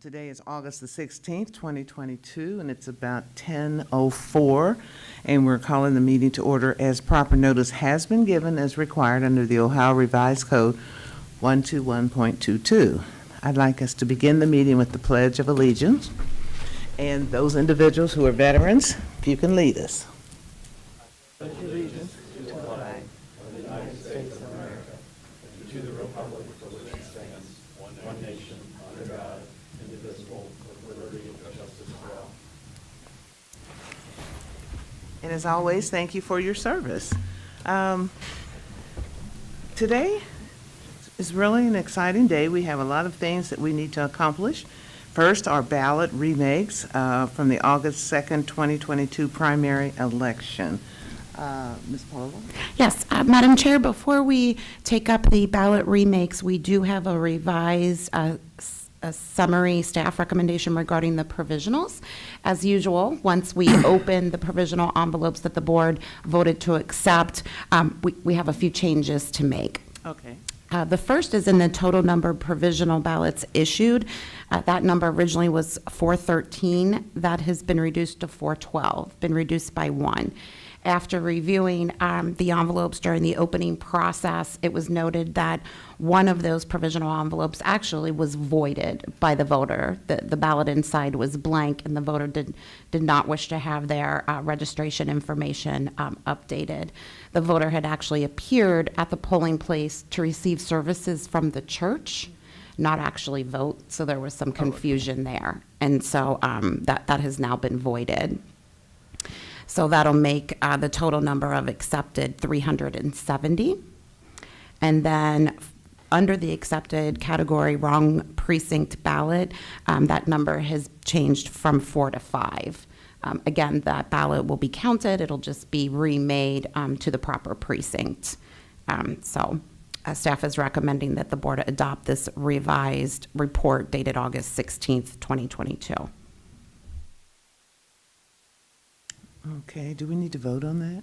Today is August the 16th, 2022, and it's about 10:04, and we're calling the meeting to order as proper notice has been given as required under the Ohio Revised Code 121.22. I'd like us to begin the meeting with the Pledge of Allegiance, and those individuals who are veterans, if you can lead us. Pledge allegiance to the flag of the United States of America, to the republic for which it stands, one nation, under God, indivisible, with liberty and justice for all. And as always, thank you for your service. Today is really an exciting day. We have a lot of things that we need to accomplish. First, our ballot remakes from the August 2nd, 2022 primary election. Ms. Paula? Yes, Madam Chair, before we take up the ballot remakes, we do have a revised a summary staff recommendation regarding the provisionals. As usual, once we open the provisional envelopes that the board voted to accept, we have a few changes to make. Okay. The first is in the total number of provisional ballots issued. That number originally was 413. That has been reduced to 412, been reduced by 1. After reviewing the envelopes during the opening process, it was noted that one of those provisional envelopes actually was voided by the voter. The ballot inside was blank, and the voter did not wish to have their registration information updated. The voter had actually appeared at the polling place to receive services from the church, not actually vote, so there was some confusion there. And so that has now been voided. So that'll make the total number of accepted 370. And then under the accepted category wrong precinct ballot, that number has changed from 4 to 5. Again, that ballot will be counted. It'll just be remade to the proper precinct. So staff is recommending that the board adopt this revised report dated August 16th, 2022. Okay, do we need to vote on that?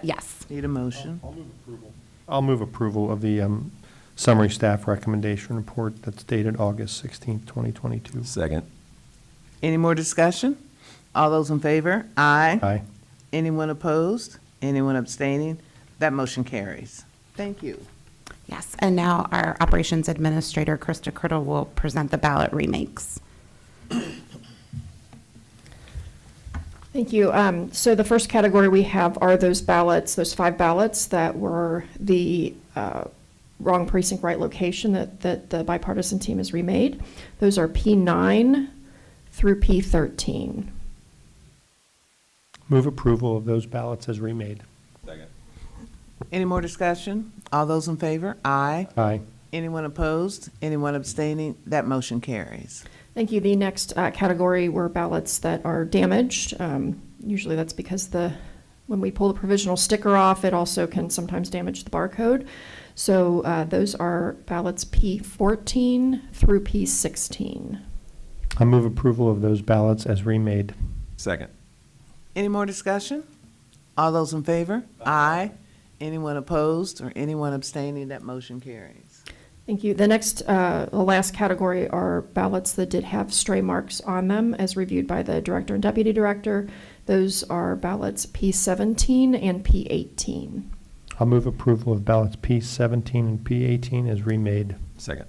Yes. Need a motion? I'll move approval. I'll move approval of the summary staff recommendation report that's dated August 16th, 2022. Second. Any more discussion? All those in favor? Aye. Aye. Anyone opposed? Anyone abstaining? That motion carries. Thank you. Yes, and now our Operations Administrator, Krista Criddle, will present the ballot remakes. Thank you. So the first category we have are those ballots, those 5 ballots that were the wrong precinct, right location that the bipartisan team has remade. Those are P9 through P13. Move approval of those ballots as remade. Second. Any more discussion? All those in favor? Aye. Aye. Anyone opposed? Anyone abstaining? That motion carries. Thank you. The next category were ballots that are damaged. Usually that's because when we pull the provisional sticker off, it also can sometimes damage the barcode. So those are ballots P14 through P16. I move approval of those ballots as remade. Second. Any more discussion? All those in favor? Aye. Anyone opposed or anyone abstaining? That motion carries. Thank you. The next, the last category are ballots that did have stray marks on them as reviewed by the director and deputy director. Those are ballots P17 and P18. I'll move approval of ballots P17 and P18 as remade. Second.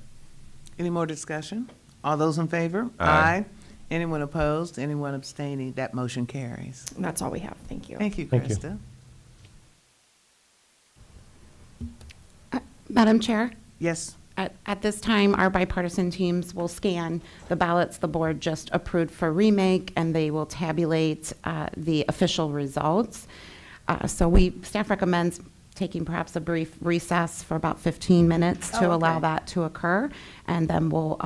Any more discussion? All those in favor? Aye. Anyone opposed? Anyone abstaining? That motion carries. And that's all we have. Thank you. Thank you, Thank you. Krista. Madam Chair? Yes. At this time, our bipartisan teams will scan the ballots the board just approved for remake, and they will tabulate the official results. So staff recommends taking perhaps a brief recess for about 15 minutes to allow that to occur, and then we'll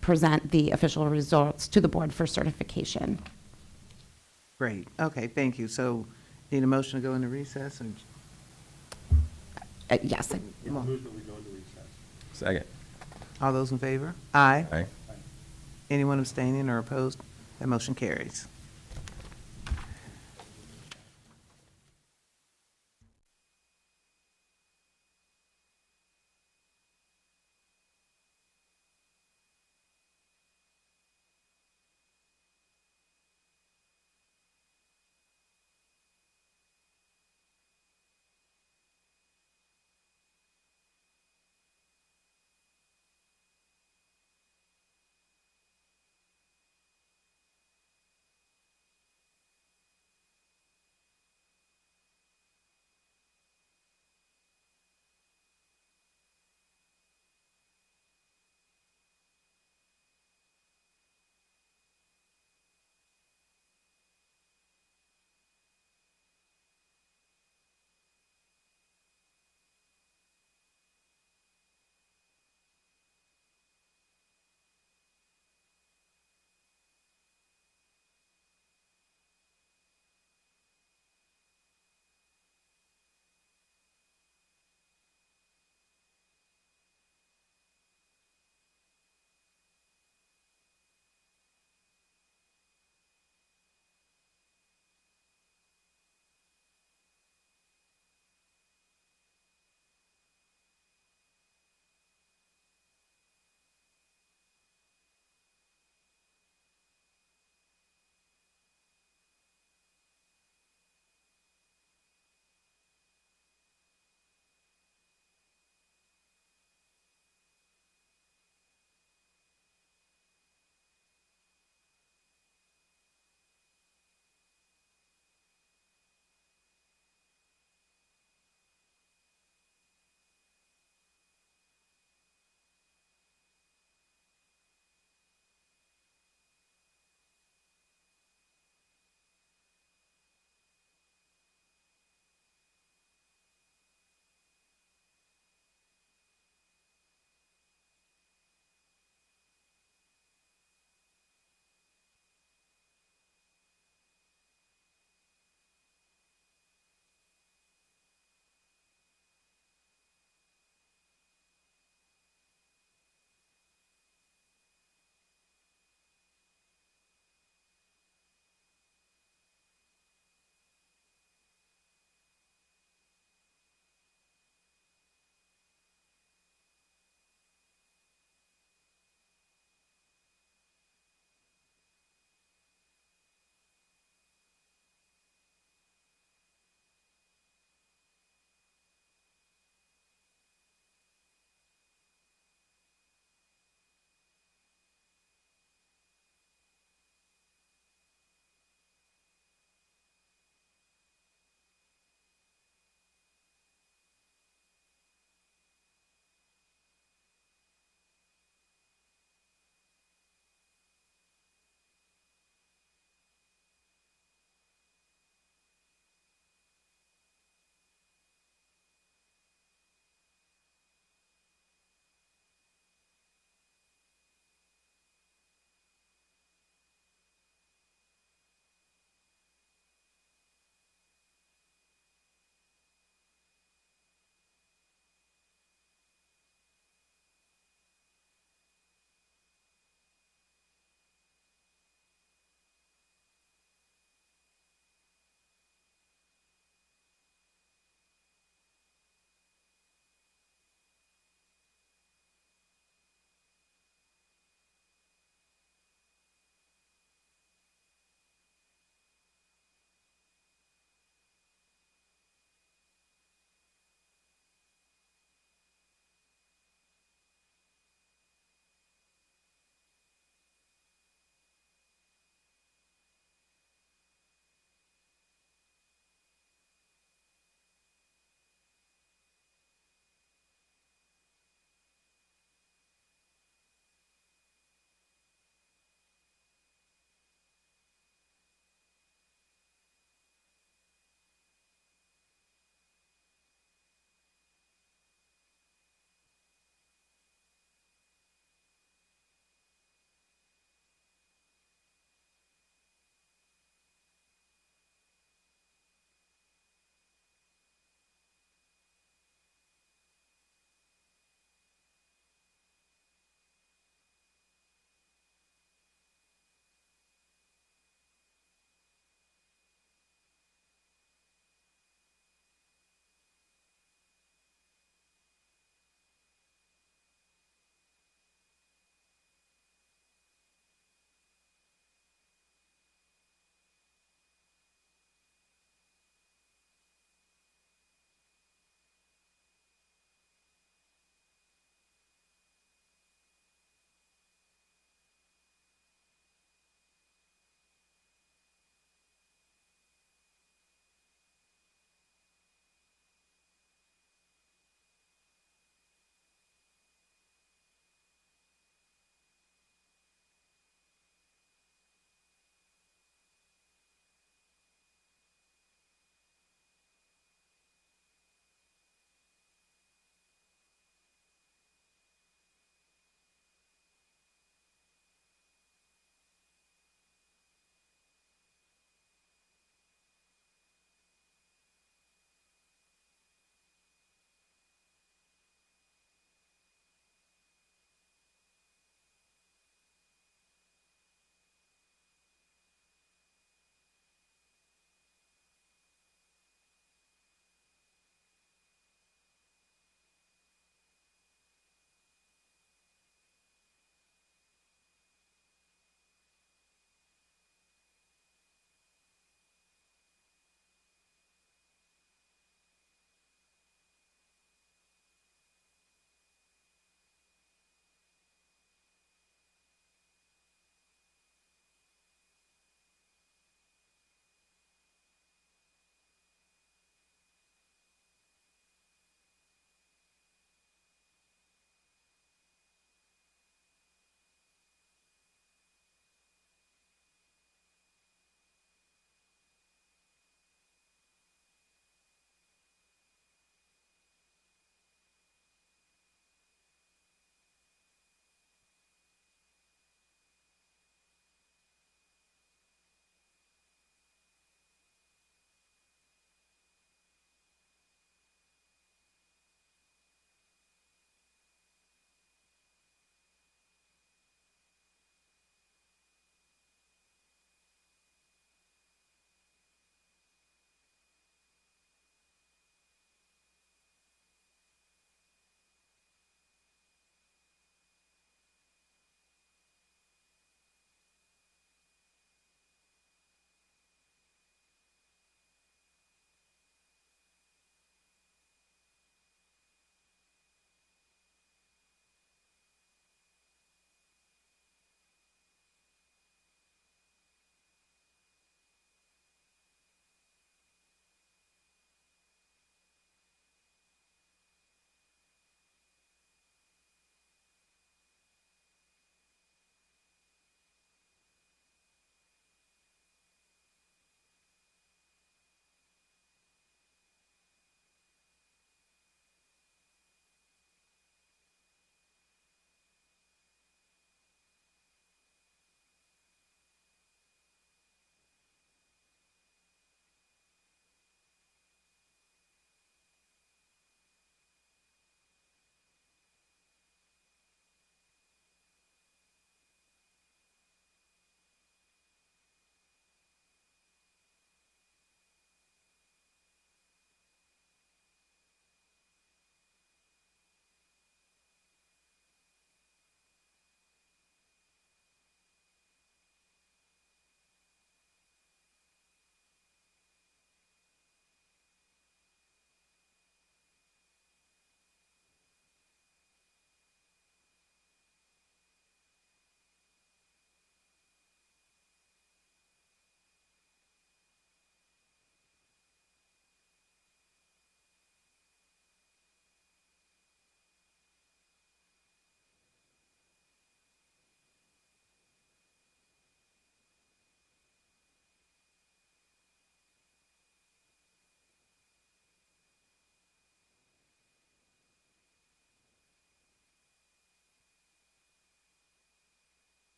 present the official results to the board for certification. Great. Okay, thank you. So need a motion to go into recess? Or? Yes. Come on. Second. All those in favor? Aye. Aye. Anyone abstaining or opposed? That motion carries.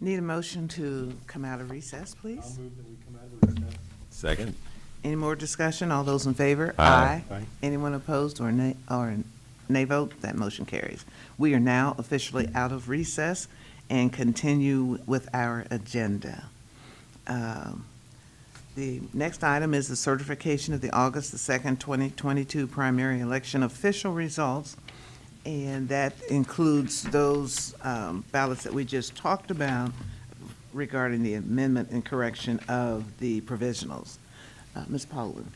Need a motion to come out of recess, please? move that we come out of recess. Second. Any more discussion? All those in favor? Aye. Aye. Anyone opposed or nay vote? That motion carries. We are now officially out of recess and continue with our agenda. The next item is the certification of the August the 2nd, 2022 primary election official results, and that includes those ballots that we just talked about regarding the amendment and correction of the provisionals. Ms. Paulin.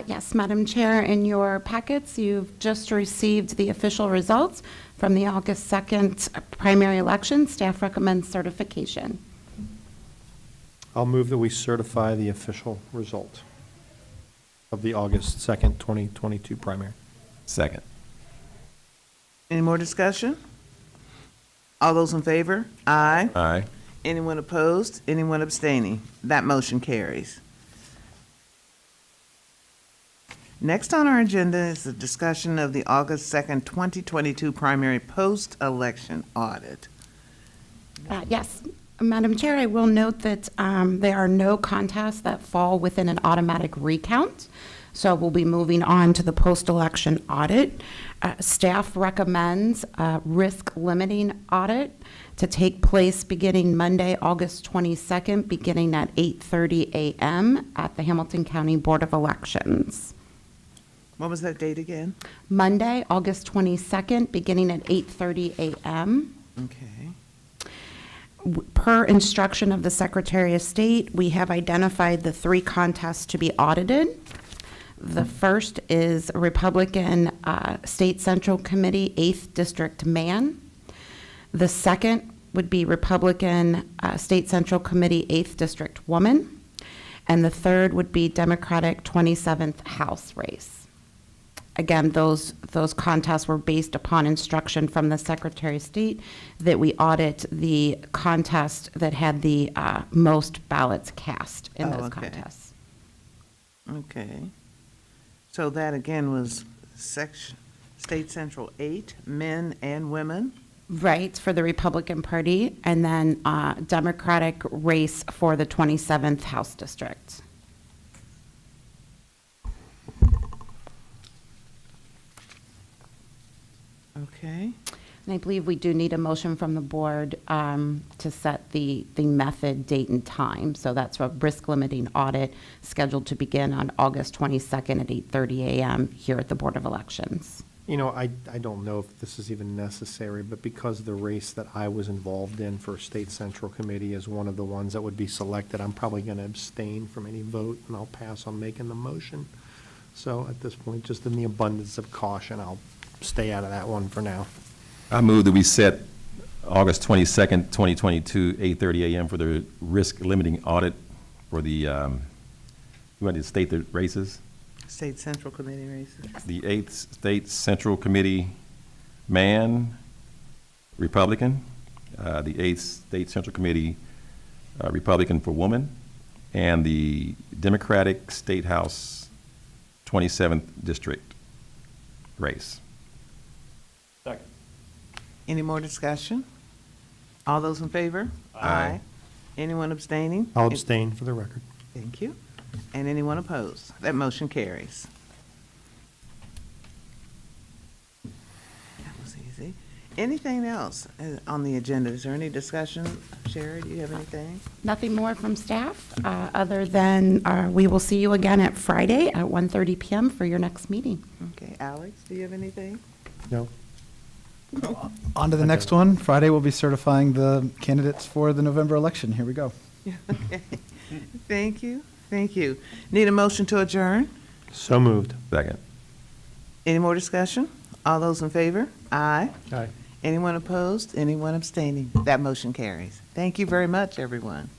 Yes, Madam Chair, in your packets, you've just received the official results from the August 2nd primary election. Staff recommends certification. I'll move that we certify the official result of the August 2nd, 2022 primary. Second. Any more discussion? All those in favor? Aye. Aye. Anyone opposed? Anyone abstaining? That motion carries. Next on our agenda is the discussion of the August 2nd, 2022 primary post-election audit. Yes, Madam Chair, I will note that there are no contests that fall within an automatic recount, so we'll be moving on to the post-election audit. Staff recommends a risk-limiting audit to take place beginning Monday, August 22nd, beginning at 8:30 a.m. at the Hamilton County Board of Elections. What was that date again? Monday, August 22nd, beginning at 8:30 a.m. Okay. Per instruction of the Secretary of State, we have identified the 3 contests to be audited. The first is Republican State Central Committee, 8th District man. The second would be Republican State Central Committee, 8th District woman. And the third would be Democratic 27th House race. Again, those contests were based upon instruction from the Secretary of State that we audit the contest that had the most ballots cast in Oh, those okay. contests. Okay. So that again was State Central 8, men and women? Right, for the Republican Party, and then Democratic race for the 27th House District. Okay. And I believe we do need a motion from the board to set the method, date, and time. So that's a risk-limiting audit scheduled to begin on August 22nd at 8:30 a.m. here at the Board of Elections. You know, I don't know if this is even necessary, but because the race that I was involved in for State Central Committee is one of the ones that would be selected, I'm probably going to abstain from any vote, and I'll pass on making the motion. So at this point, just in the abundance of caution, I'll stay out of that one for now. I move that we set August 22nd, 2022, 8:30 a.m. for the risk limiting audit for the, you want to state the races? State Central Committee races. The 8th State Central Committee man, Republican. The 8th State Central Committee Republican for woman. And the Democratic State House 27th District race. Second. Any more discussion? All those in favor? Aye. Anyone abstaining? I'll abstain for the record. Thank you. And anyone opposed? That motion carries. That was easy. Anything else on the agenda? Is there any discussion? Sherry, do you have anything? Nothing more from staff, other than we will see you again at Friday at 1:30 p.m. for your next meeting. Okay, Alex, do you have anything? No? On to the next one. Friday, we'll be certifying the candidates for the November election. Here we go. Okay. Thank you. Thank you. Need a motion to adjourn? So moved. Second. Any more discussion? All those in favor? Aye. Aye. Anyone opposed? Anyone abstaining? That motion carries. Thank you very much, everyone.